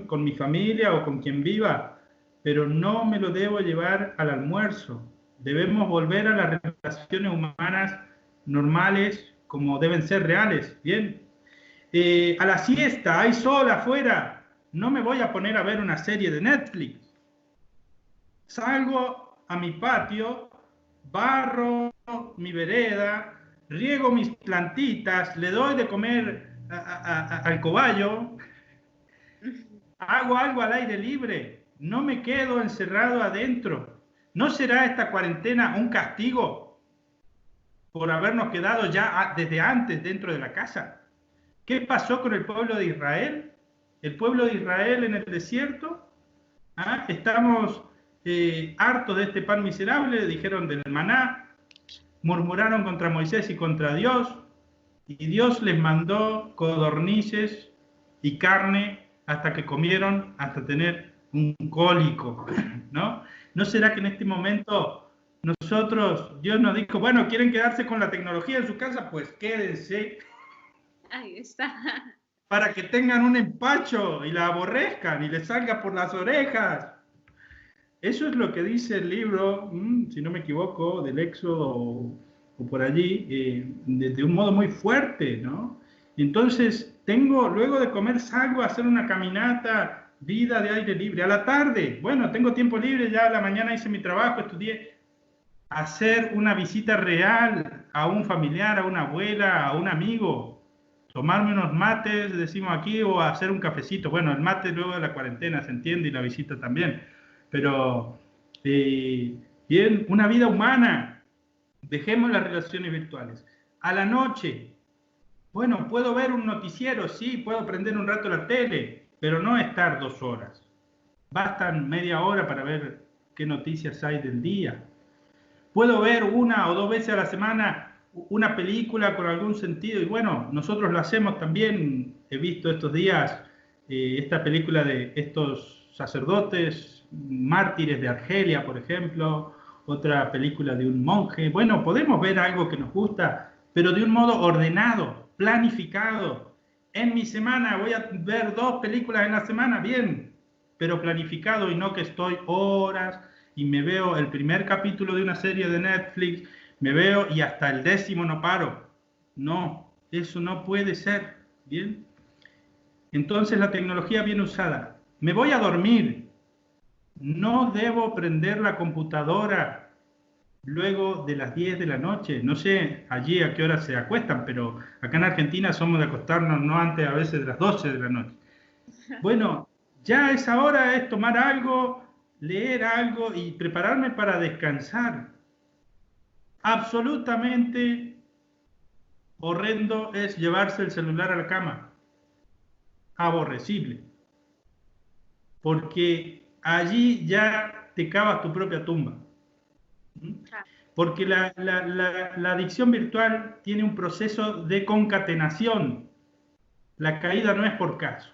B: con mi familia o con quien viva, pero no me lo debo llevar al almuerzo. Debemos volver a las relaciones humanas normales como deben ser reales, ¿bien? A la siesta, hay sol afuera, no me voy a poner a ver una serie de Netflix. Salgo a mi patio, barro mi vereda, riego mis plantitas, le doy de comer al cobayo, hago algo al aire libre, no me quedo encerrado adentro. ¿No será esta cuarentena un castigo por habernos quedado ya desde antes dentro de la casa? ¿Qué pasó con el pueblo de Israel? El pueblo de Israel en el desierto. Estamos hartos de este pan miserable, dijeron del maná, murmuraron contra Moisés y contra Dios, y Dios les mandó codornices y carne hasta que comieron, hasta tener un cólico, ¿no? ¿No será que en este momento nosotros, Dios nos dijo, bueno, ¿quieren quedarse con la tecnología en su casa? Pues quédense.
A: Ahí está.
B: Para que tengan un empacho y la aborrezcan y les salga por las orejas. Eso es lo que dice el libro, si no me equivoco, del Éxodo o por allí, de un modo muy fuerte, ¿no? Entonces, luego de comer salgo a hacer una caminata, vida de aire libre. A la tarde, bueno, tengo tiempo libre, ya a la mañana hice mi trabajo, estudié. Hacer una visita real a un familiar, a una abuela, a un amigo, tomarme unos mates, decimos aquí, o hacer un cafecito. Bueno, el mate luego de la cuarentena se entiende y la visita también, pero bien, una vida humana. Dejemos las relaciones virtuales. A la noche, bueno, puedo ver un noticiero, sí, puedo prender un rato la tele, pero no estar 2 horas. Bastan media hora para ver qué noticias hay del día. Puedo ver 1 o 2 veces a la semana una película con algún sentido, y bueno, nosotros lo hacemos también. He visto estos días esta película de estos sacerdotes mártires de Argelia, por ejemplo, otra película de un monje. Bueno, podemos ver algo que nos gusta, pero de un modo ordenado, planificado. En mi semana voy a ver 2 películas en la semana, bien, pero planificado, y no que estoy horas y me veo el primer capítulo de una serie de Netflix, me veo y hasta el 10º no paro. No, eso no puede ser, ¿bien? Entonces la tecnología bien usada. Me voy a dormir. No debo prender la computadora luego de las 10 de la noche. No sé allí a qué hora se acuestan, pero acá en Argentina somos de acostarnos no antes a veces de las 12 de la noche. Bueno, ya esa hora es tomar algo, leer algo y prepararme para descansar. Absolutamente horrendo es llevarse el celular a la cama. Aborrecible. Porque allí ya te cavas tu propia tumba. Porque la adicción virtual tiene un proceso de concatenación. La caída no es por caso.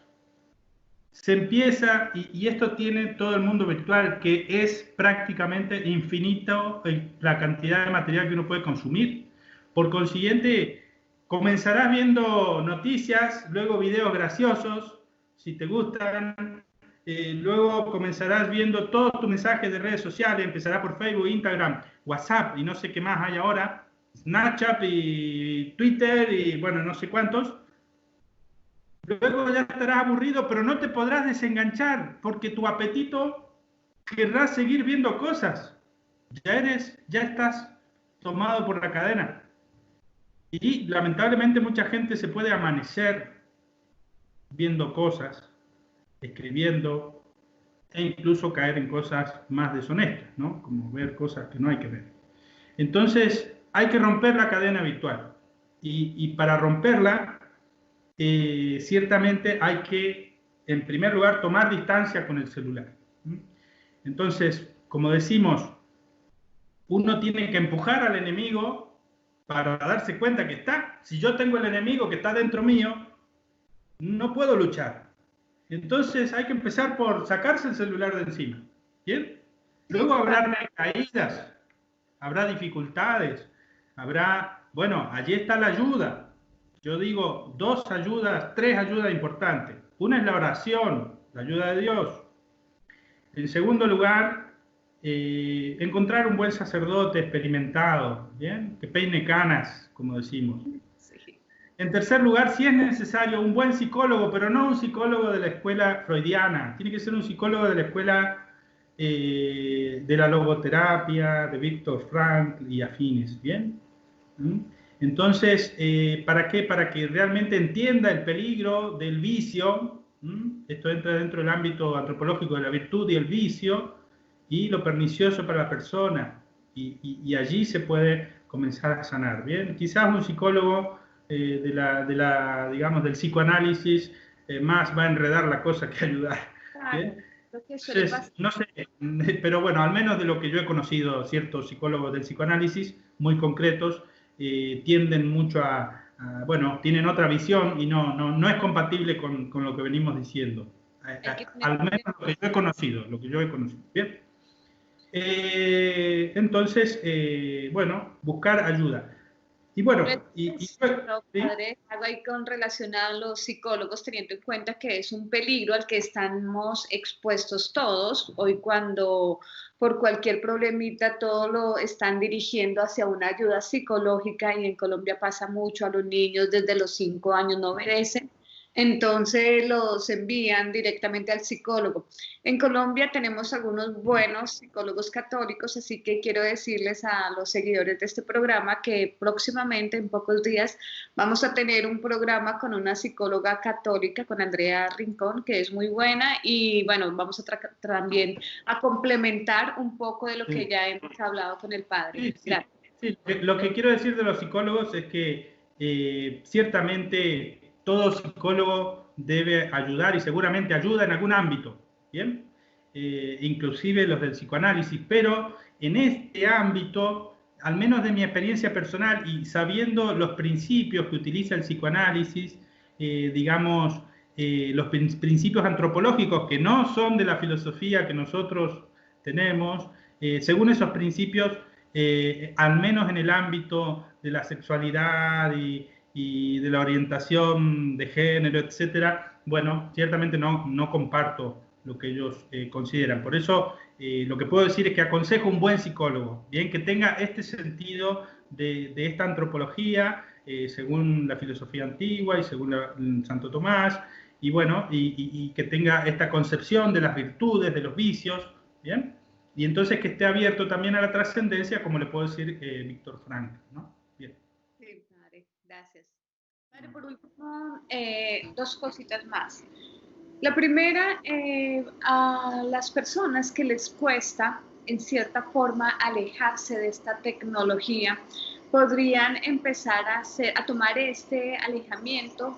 B: Se empieza, y esto tiene todo el mundo virtual, que es prácticamente infinito la cantidad de material que uno puede consumir. Por consiguiente, comenzarás viendo noticias, luego videos graciosos, si te gustan, luego comenzarás viendo todos tus mensajes de redes sociales, empezará por Facebook, Instagram, WhatsApp y no sé qué más hay ahora, Snapchat y Twitter y bueno, no sé cuántos. Luego ya estarás aburrido, pero no te podrás desenganchar porque tu apetito querrá seguir viendo cosas. Ya estás tomado por la cadena. Y lamentablemente mucha gente se puede amanecer viendo cosas, escribiendo e incluso caer en cosas más deshonestas, ¿no? Como ver cosas que no hay que ver. Entonces hay que romper la cadena virtual. Y para romperla ciertamente hay que, en primer lugar, tomar distancia con el celular. Entonces, como decimos, uno tiene que empujar al enemigo para darse cuenta que está. Si yo tengo el enemigo que está dentro mío, no puedo luchar. Entonces hay que empezar por sacarse el celular de encima. ¿Bien? Luego habrá caídas, habrá dificultades, bueno, allí está la ayuda. Yo digo 2 ayudas, 3 ayudas importantes. Una es la oración, la ayuda de Dios. En segundo lugar, encontrar un buen sacerdote experimentado, ¿bien? Que peine canas, como decimos. Sí. En tercer lugar, si es necesario, un buen psicólogo, pero no un psicólogo de la escuela freudiana. Tiene que ser un psicólogo de la escuela de la logoterapia, de Viktor Frankl y afines, ¿bien? Entonces, ¿para qué? Para que realmente entienda el peligro del vicio. Esto entra dentro del ámbito antropológico de la virtud y el vicio, y lo pernicioso para la persona. Y allí se puede comenzar a sanar, ¿bien? Quizás un psicólogo digamos, del psicoanálisis más va a enredar la cosa que ayudar, ¿bien? Entonces, no sé, pero bueno, al menos de lo que yo he conocido, ciertos psicólogos del psicoanálisis muy concretos tienden mucho bueno, tienen otra visión y no es compatible con lo que venimos diciendo. Al menos lo que yo he conocido, ¿bien? Entonces, bueno, buscar ayuda. Y bueno,
A: No, padre, algo ahí con relación a los psicólogos, teniendo en cuenta que es un peligro al que estamos expuestos todos. Hoy cuando por cualquier problemita todo lo están dirigiendo hacia una ayuda psicológica y en Colombia pasa mucho, a los niños desde los 5 años no obedecen, entonces los envían directamente al psicólogo. En Colombia tenemos algunos buenos psicólogos católicos, así que quiero decirles a los seguidores de este programa que próximamente, en pocos días, vamos a tener un programa con una psicóloga católica, con Andrea Rincón, que es muy buena, y bueno, vamos a también a complementar un poco de lo que ya hemos hablado con el padre.
B: Sí, sí,
A: Gracias.
B: sí. Lo que quiero decir de los psicólogos es que ciertamente todo psicólogo debe ayudar y seguramente ayuda en algún ámbito, ¿bien? Inclusive los del psicoanálisis, pero en este ámbito, al menos de mi experiencia personal y sabiendo los principios que utiliza el psicoanálisis, digamos, los principios antropológicos que no son de la filosofía que nosotros tenemos, según esos principios, al menos en el ámbito de la sexualidad y de la orientación de género, etcétera, bueno, ciertamente no comparto lo que ellos consideran. Por eso, lo que puedo decir es que aconsejo un buen psicólogo, bien, que tenga este sentido de esta antropología, según la filosofía antigua y según Santo Tomás, y bueno, y que tenga esta concepción de las virtudes, de los vicios, bien, y entonces que esté abierto también a la trascendencia, como le puedo decir Víctor Frank, ¿no? Bien.
A: Sí, padre, gracias. Padre, por último, dos cositas más. La primera, a las personas que les cuesta, en cierta forma, alejarse de esta tecnología, podrían empezar a tomar este alejamiento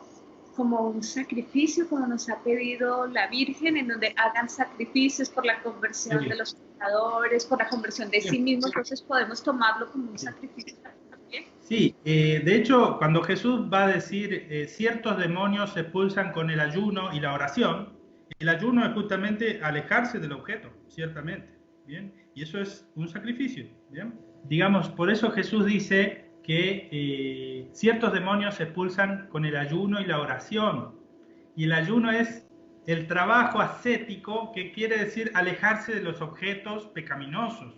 A: como un sacrificio, como nos ha pedido la Virgen, en donde hagan sacrificios por la conversión de los pecadores, por la conversión de sí mismos. Entonces podemos tomarlo como un sacrificio también.
B: Sí, de hecho, cuando Jesús va a decir ciertos demonios se expulsan con el ayuno y la oración, el ayuno es justamente alejarse del objeto, ciertamente, ¿bien? Y eso es un sacrificio, ¿bien? Digamos, por eso Jesús dice que ciertos demonios se expulsan con el ayuno y la oración. Y el ayuno es el trabajo ascético, que quiere decir alejarse de los objetos pecaminosos,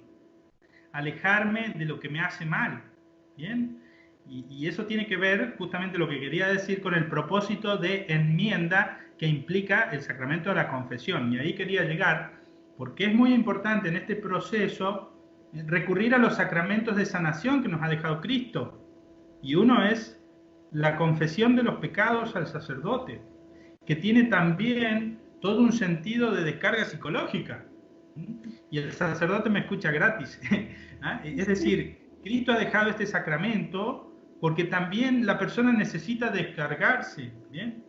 B: alejarme de lo que me hace mal, ¿bien? Y eso tiene que ver justamente lo que quería decir con el propósito de enmienda que implica el sacramento de la confesión. Y ahí quería llegar, porque es muy importante en este proceso recurrir a los sacramentos de sanación que nos ha dejado Cristo. Y uno es la confesión de los pecados al sacerdote, que tiene también todo un sentido de descarga psicológica. Y el sacerdote me escucha gratis. Es decir, Cristo ha dejado este sacramento porque también la persona necesita descargarse, ¿bien?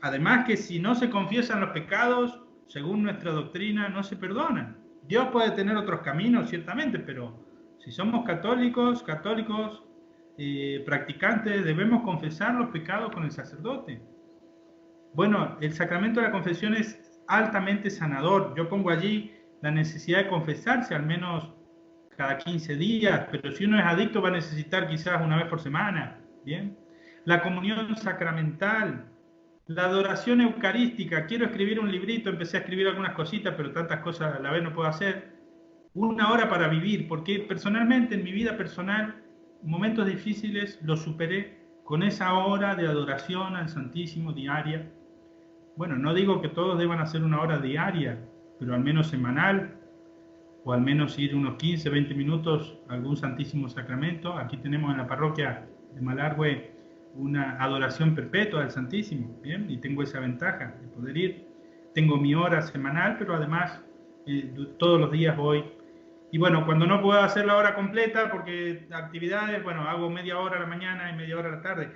B: Además que si no se confiesan los pecados, según nuestra doctrina, no se perdonan. Dios puede tener otros caminos, ciertamente, pero si somos católicos, practicantes, debemos confesar los pecados con el sacerdote. Bueno, el sacramento de la confesión es altamente sanador. Yo pongo allí la necesidad de confesarse al menos cada 15 días, pero si uno es adicto va a necesitar quizás una vez por semana, ¿bien? La comunión sacramental, la adoración eucarística. Quiero escribir un librito, empecé a escribir algunas cositas, pero tantas cosas a la vez no puedo hacer. Una hora para vivir, porque personalmente, en mi vida personal, momentos difíciles los superé con esa hora de adoración al Santísimo diaria. Bueno, no digo que todos deban hacer una hora diaria, pero al menos semanal, o al menos ir unos 15, 20 minutos a algún Santísimo Sacramento. Aquí tenemos en la parroquia de Malargüe una adoración perpetua del Santísimo, ¿bien? Y tengo esa ventaja de poder ir. Tengo mi hora semanal, pero además todos los días voy. Y bueno, cuando no puedo hacer la hora completa, porque actividades, bueno, hago media hora a la mañana y media hora a la tarde.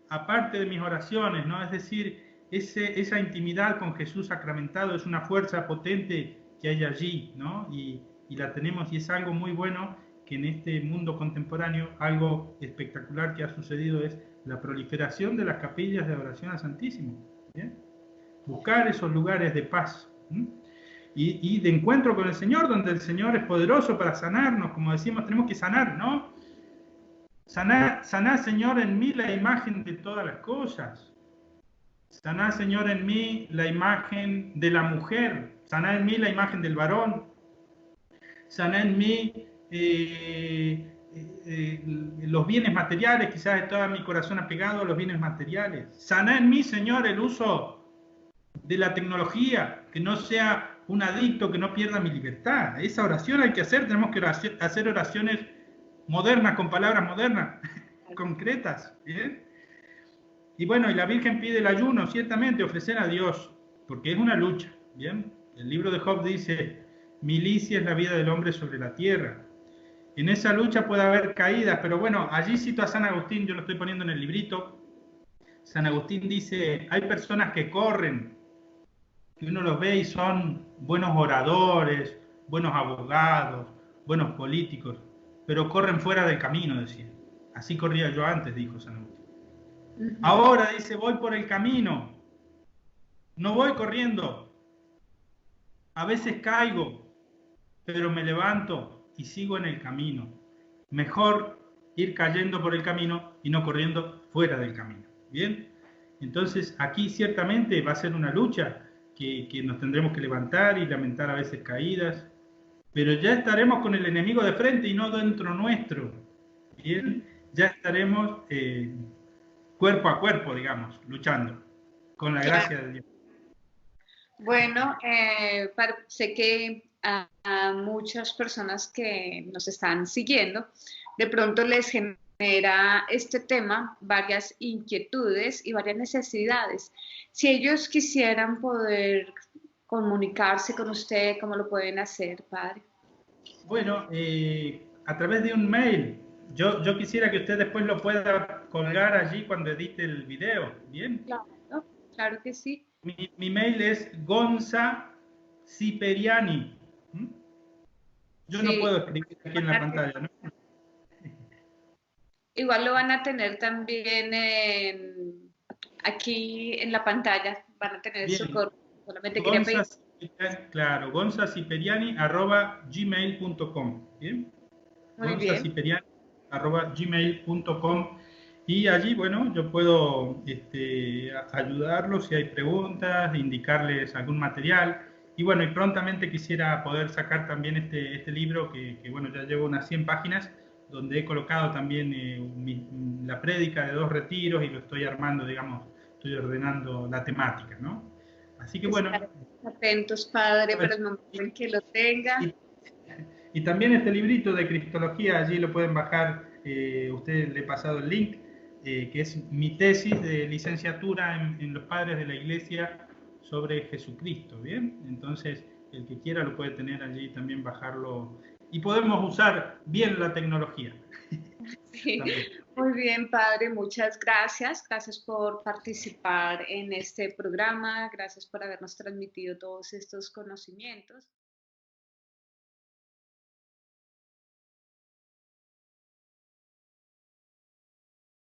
B: Aparte de mis oraciones, ¿no? Es decir, esa intimidad con Jesús sacramentado es una fuerza potente que hay allí, ¿no? Y la tenemos, y es algo muy bueno que en este mundo contemporáneo, algo espectacular que ha sucedido es la proliferación de las capillas de adoración al Santísimo, ¿bien? Buscar esos lugares de paz y de encuentro con el Señor, donde el Señor es poderoso para sanarnos. Como decimos, tenemos que sanar, ¿no? Saná, Señor, en mí la imagen de todas las cosas. Saná, Señor, en mí la imagen de la mujer. Saná en mí la imagen del varón. Saná en mí los bienes materiales. Quizás está mi corazón apegado a los bienes materiales. Saná en mí, Señor, el uso de la tecnología, que no sea un adicto, que no pierda mi libertad. Esa oración hay que hacer. Tenemos que hacer oraciones modernas, con palabras modernas, concretas. ¿Bien? Y bueno, y la Virgen pide el ayuno, ciertamente, ofrecer a Dios, porque es una lucha. ¿Bien? El libro de Job dice, milicia es la vida del hombre sobre la tierra. En esa lucha puede haber caídas, pero bueno, allí cito a San Agustín, yo lo estoy poniendo en el librito. San Agustín dice, hay personas que corren, que uno los ve y son buenos oradores, buenos abogados, buenos políticos, pero corren fuera del camino, decía. Así corría yo antes, dijo San Agustín. Ahora, dice, voy por el camino, no voy corriendo. A veces caigo, pero me levanto y sigo en el camino. Mejor ir cayendo por el camino y no corriendo fuera del camino. ¿Bien? Entonces, aquí ciertamente va a ser una lucha que nos tendremos que levantar y lamentar a veces caídas, pero ya estaremos con el enemigo de frente y no dentro nuestro. Bien, ya estaremos cuerpo a cuerpo, digamos, luchando, con la gracia de Dios.
A: Bueno, sé que a muchas personas que nos están siguiendo, de pronto les genera este tema varias inquietudes y varias necesidades. Si ellos quisieran poder comunicarse con usted, ¿cómo lo pueden hacer, padre?
B: Bueno, a través de un mail. Yo quisiera que usted después lo pueda colgar allí cuando edite el video, ¿bien?
A: Claro, claro que sí.
B: Mi mail es gonzasiperiani. Yo no puedo escribir aquí en la pantalla, ¿no?
A: Igual lo van a tener también aquí en la pantalla, van a tener su correo. Solamente quería pedir.
B: Claro, gonzasiperiani@gmail.com. ¿Bien?
A: Muy bien.
B: gonzasiperiani@gmail.com. Y allí, bueno, yo puedo ayudarlos si hay preguntas, indicarles algún material. Y bueno, y prontamente quisiera poder sacar también este libro que, bueno, ya llevo unas 100 páginas, donde he colocado también la prédica de 2 retiros y lo estoy armando, digamos, estoy ordenando la temática, ¿no? Así que bueno.
A: Atentos, padre, para el momento en que lo tenga.
B: Y también este librito de Cristología, allí lo pueden bajar, ustedes le he pasado el link, que es mi tesis de licenciatura en los padres de la Iglesia sobre Jesucristo, ¿bien? Entonces, el que quiera lo puede tener allí, también bajarlo, y podemos usar bien la tecnología.
A: Sí. Muy bien, padre, muchas gracias. Gracias por participar en este programa, gracias por habernos transmitido todos estos conocimientos.